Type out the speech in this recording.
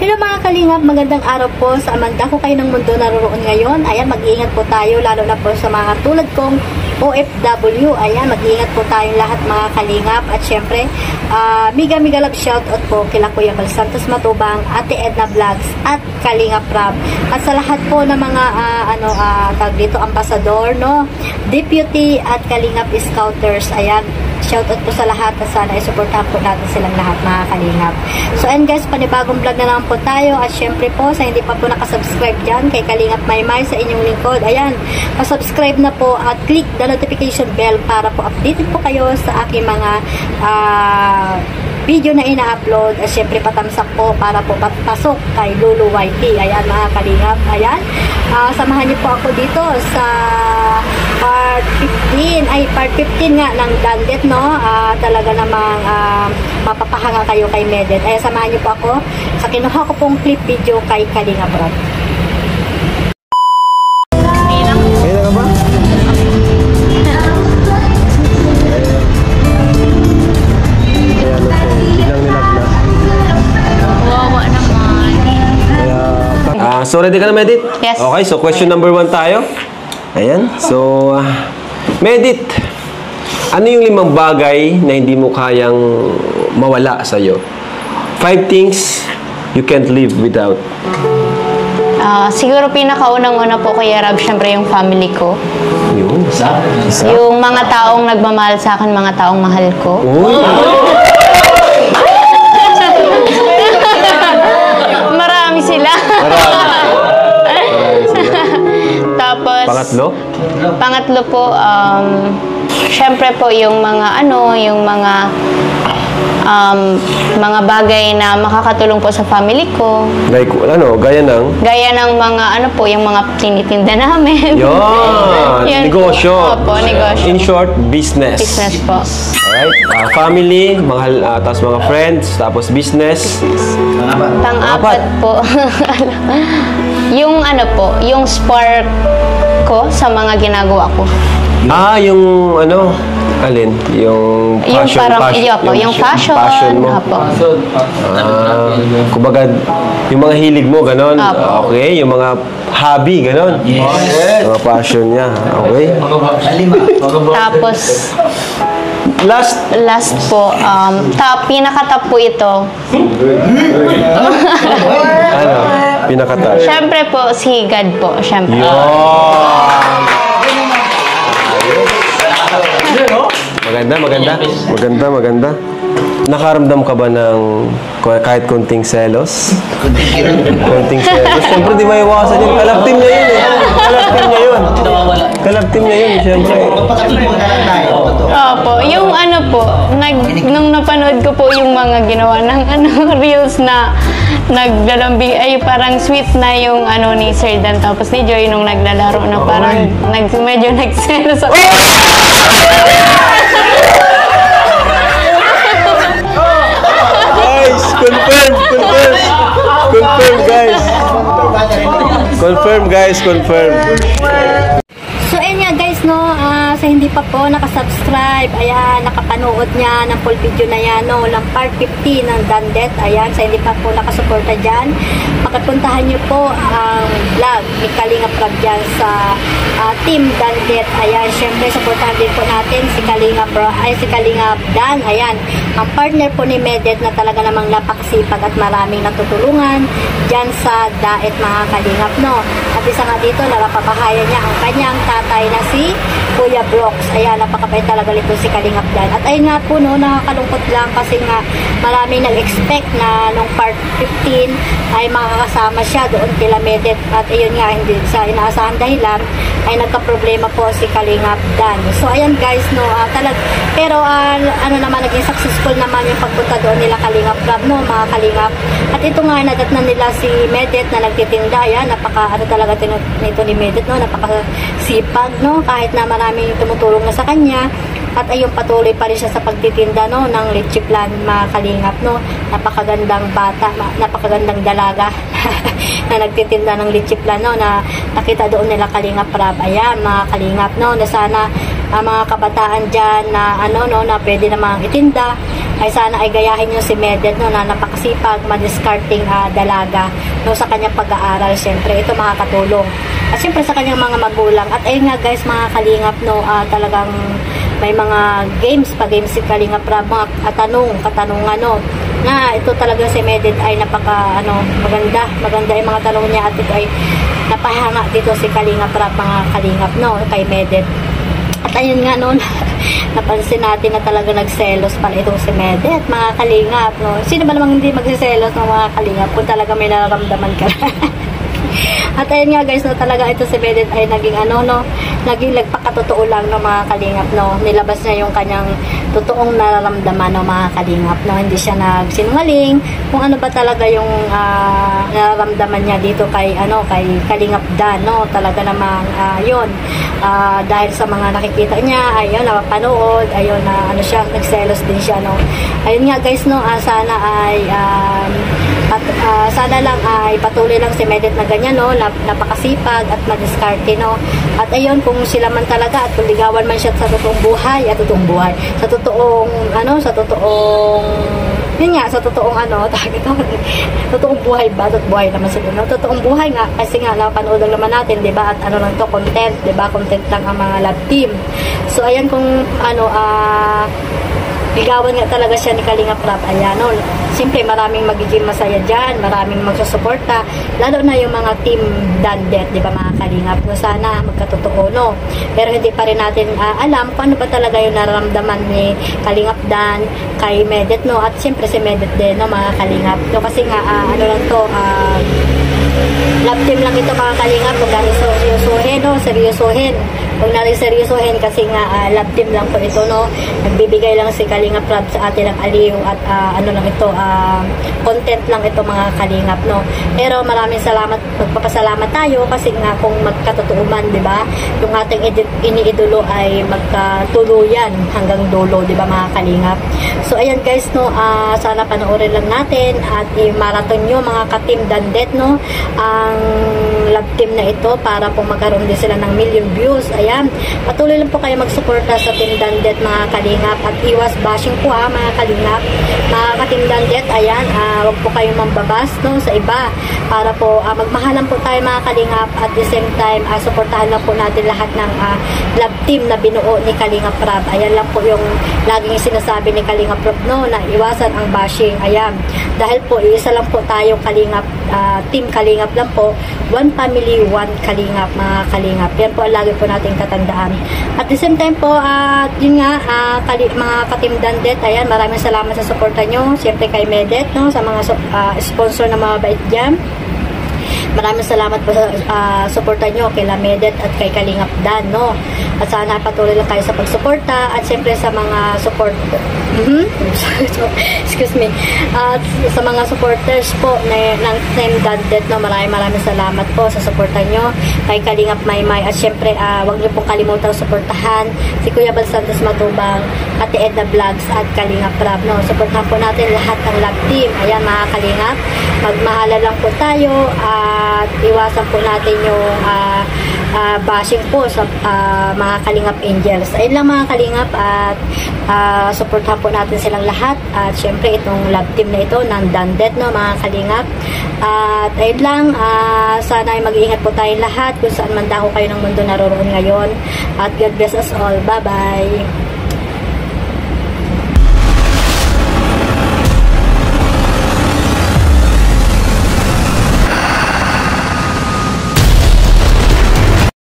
Hello mga kalingap, magandang araw po sa amanda ko kayo ng mundo naroon ngayon. Ayan, mag-iingat po tayo, lalo na po sa mga tulad kong OFW. Ayan, mag-iingat po tayong lahat mga kalingap. At syempre, mega love shoutout po kila Kuya Bal Santos Matubang, Ate Edna Vlogs at Kalingap Rab. At sa lahat po ng mga tag dito, ambassador, no, deputy at Kalingap Scouters. Ayan, shoutout po sa lahat at sana i-supportahan po natin silang lahat mga kalingap. So and guys, panibagong vlog na naman po tayo at syempre po sa hindi pa po nakasubscribe dyan kay Kalingap Maymay sa inyong lingkod, ayan, pasubscribe na po at click the notification bell para po updated po kayo sa aking mga video na ina-upload at syempre patamsak po para po pasok kay Lulu YT. Ayan mga kalingap, ayan, samahan niyo po ako dito sa part 15 nga ng Dandet, no? Talaga namang mapapahanga kayo kay Medet. Ay samahan niyo po ako sa kinuha ko pong clip video kay Kalingap Rab. So ready ka na, Medit? Yes. Okay, so question number 1 tayo. Ayan. So, Medit, ano yung 5 bagay na hindi mo kayang mawala sa'yo? 5 things you can't live without. Siguro pinakaunang-una po kay Rab, syempre yung family ko. Yun, isa. Yung mga taong nagmamahal sa akin, mga taong mahal ko. Uy! Marami sila. Tapos, Pangatlo po, syempre po yung mga mga bagay na makakatulong po sa family ko. Like, gaya ng mga yung mga tinitinda namin. Yun! Negosyo. Opo, negosyo. In short, business. Business po. Alright. Family, tapos mga friends, tapos business. Pang-apat po. Yung spark ko sa mga ginagawa ko. Yung alin? Yung passion, yung fashion mo. Kumbaga, yung mga hilig mo, ganon. Okay, yung mga hobby, ganon. Yes. Mga passion niya. Okay. Tapos, last po, pinaka-top po ito. Pinaka-top? Siyempre po, si God po. Siyempre. Maganda. Nakaramdam ka ba ng kahit konting selos? Konting selos? Siyempre, di maiwasan yun. Kalab-team niya yun eh. Kalab-team niya yun, siyempre. Opo. Yung nung napanood ko po yung mga ginawa ng reels na naglalambing, ay parang sweet na yung ni Sir Dan tapos ni Joy nung naglalaro na parang medyo nagselos ako. Guys, confirm guys. So ayun nga guys, no, sa hindi pa po nakasubscribe, ayan, nakapanood niya ng full video na yan, no, ng part 15 ng Dandet. Ayan, sa hindi pa po nakasuporta dyan, makapuntahan niyo po ang vlog ni Kalingap Rab dyan sa Team Dandet. Ayan, syempre supportahan din po natin si Kalingap Dan. Ayan, ang partner po ni Medet na talaga namang napakasipag at maraming natutulungan dyan sa Daet mga Kalingap, no. At isa nga dito, napapahaya niya ang kanyang tatay na si Kuya Brooks. Ayan, napakabait talaga nito si Kalingap Dan. At ayun nga po, no, nakakalungkot lang kasi nga maraming nag-expect na nung part 15 ay makakasama siya doon kila Medet. At ayun nga, hindi sa inaasahan dahilan ay nagka-problema po si Kalingap Dan. So ayan guys, no, pero naman, naging successful naman yung pagpunta doon nila Kalingap Rab, no, mga Kalingap. At ito nga, nadatnan nila si Medet na nagtitinda. Ayan, talaga nito ni Medet, no, napakasipag, no, kahit na maraming tumutulong na sa kanya. At ayun, patuloy pa rin siya sa pagtitinda, no, ng leche plan mga Kalingap, no. Napakagandang bata, napakagandang dalaga na nagtitinda ng leche plan, no, na nakita doon nila Kalingap Rab. Ayan, mga Kalingap, no, na sana mga kabataan dyan na ano no, na pwede namang itinda, ay sana ay gayahin nyo si Medet no, na napakasipag, madiscarding dalaga no, sa kanyang pag-aaral. Siyempre ito makakatulong at siyempre sa kanyang mga magulang. At ayun nga guys, mga kalingap no, talagang may mga games si Kalingap Rab, mga katanungan no, na ito talaga si Medet ay napaka maganda yung mga tanong niya, at ito ay napahanga dito si Kalingap Rab, mga kalingap no, kay Medet. At ayun nga no, napansin natin na talaga nagselos pala itong si Medet, mga kalingap no. Sino ba namang hindi magsiselos ng mga kalingap kung talaga may nararamdaman ka? At ayun nga guys no, talaga ito si Medet ay naging naging nagpakatotoo lang no, mga kalingap no. Nilabas niya yung kanyang totoong nararamdaman no, mga kalingap no. Hindi siya nagsinungaling kung ano ba talaga yung nararamdaman niya dito kay Kalingap Dan no. Talaga namang yun, dahil sa mga nakikita niya, ayun, napapanood, ayun, siya, nagselos din siya no. Ayun nga guys no, sana ay sana lang ay patuloy lang si Medet na ganyan no, napakasipag at madiskarte no. At ayun, kung sila man talaga at kung ligawan man siya sa totoong buhay, sa totoong totoong buhay ba? Totoong buhay naman sila no? Totoong buhay nga, kasi nga napanood lang naman natin, 'di ba? At lang to, content, 'di ba? Content lang ang mga love team. So ayan, kung ligawan nga talaga siya ni Kalingap Rab, ayan no. Siyempre maraming magiging masaya dyan, maraming magsusuporta, lalo na yung mga team Dandet, di ba, mga kalingap no. Sana magkatotoo no, pero hindi pa rin natin alam kung ano ba talaga yung nararamdaman ni Kalingap Dan kay Medet no. At siyempre si Medet din no, mga kalingap no, kasi nga lang to, love team lang ito, mga kalingap. Huwag natin seryosohin. Huwag natin seryosohin kasi nga love team lang po ito no. Nagbibigay lang si Kalingap Rab sa atin ng aliw at lang ito, content lang ito, mga kalingap no. Pero maraming salamat, magpapasalamat tayo kasi nga kung magkatotoo man, di ba, yung ating iniidolo ay magkatuluyan hanggang dulo, di ba, mga kalingap. So ayan guys no, sana panoorin lang natin at i-marathon nyo, mga ka-team Dandet no, ang love team na ito para po magkaroon din sila ng million views. Ayan, patuloy lang po kayo magsuporta sa team Dandet, mga kalingap, at iwas bashing po mga kalingap, mga ka-team Dandet. Ayan, wag po kayong mambabas no, sa iba, para po magmahalan po tayo, mga kalingap, at the same time suportahan lang po natin lahat ng love team na binuo ni Kalingap Rab. Ayan lang po yung laging sinasabi ni Kalingap Rab no, na iwasan ang bashing. Ayan, dahil po isa lang po tayong Kalingap, team Kalingap lang po, one family, one Kalingap, mga kalingap. Yan po ang lagi po natin katandaan. At the same time po, yun nga, mga ka-team Dandet, ayan, maraming salamat sa suporta nyo, siyempre kay Medet no, sa mga sponsor na mga bait dyan. Maraming salamat po sa suporta nyo kay Medet at kay Kalingap Dan no. At sana patuloy lang kayo sa pagsuporta, at siyempre sa mga support excuse me, at sa mga supporters po ng Team Dandet no, maraming salamat po sa suporta nyo kay Kalingap Maymay. At siyempre wag nyo pong kalimutang suportahan si Kuya Bal Santos Matubang, Ate Edna Vlogs at Kalingap Rab no. Suportahan po natin lahat ng love team. Ayan, mga kalingap, magmahala lang po tayo at iwasan po natin yung bashing po sa mga Kalingap Angels. Ayun lang, mga kalingap, at suportahan po natin silang lahat. At syempre itong love team na ito ng Dandet no, mga kalingap. At ayun lang, sana ay mag-iingat po tayong lahat kung saan man dako kayo ng mundo naroroon ngayon. At God bless us all. Bye bye.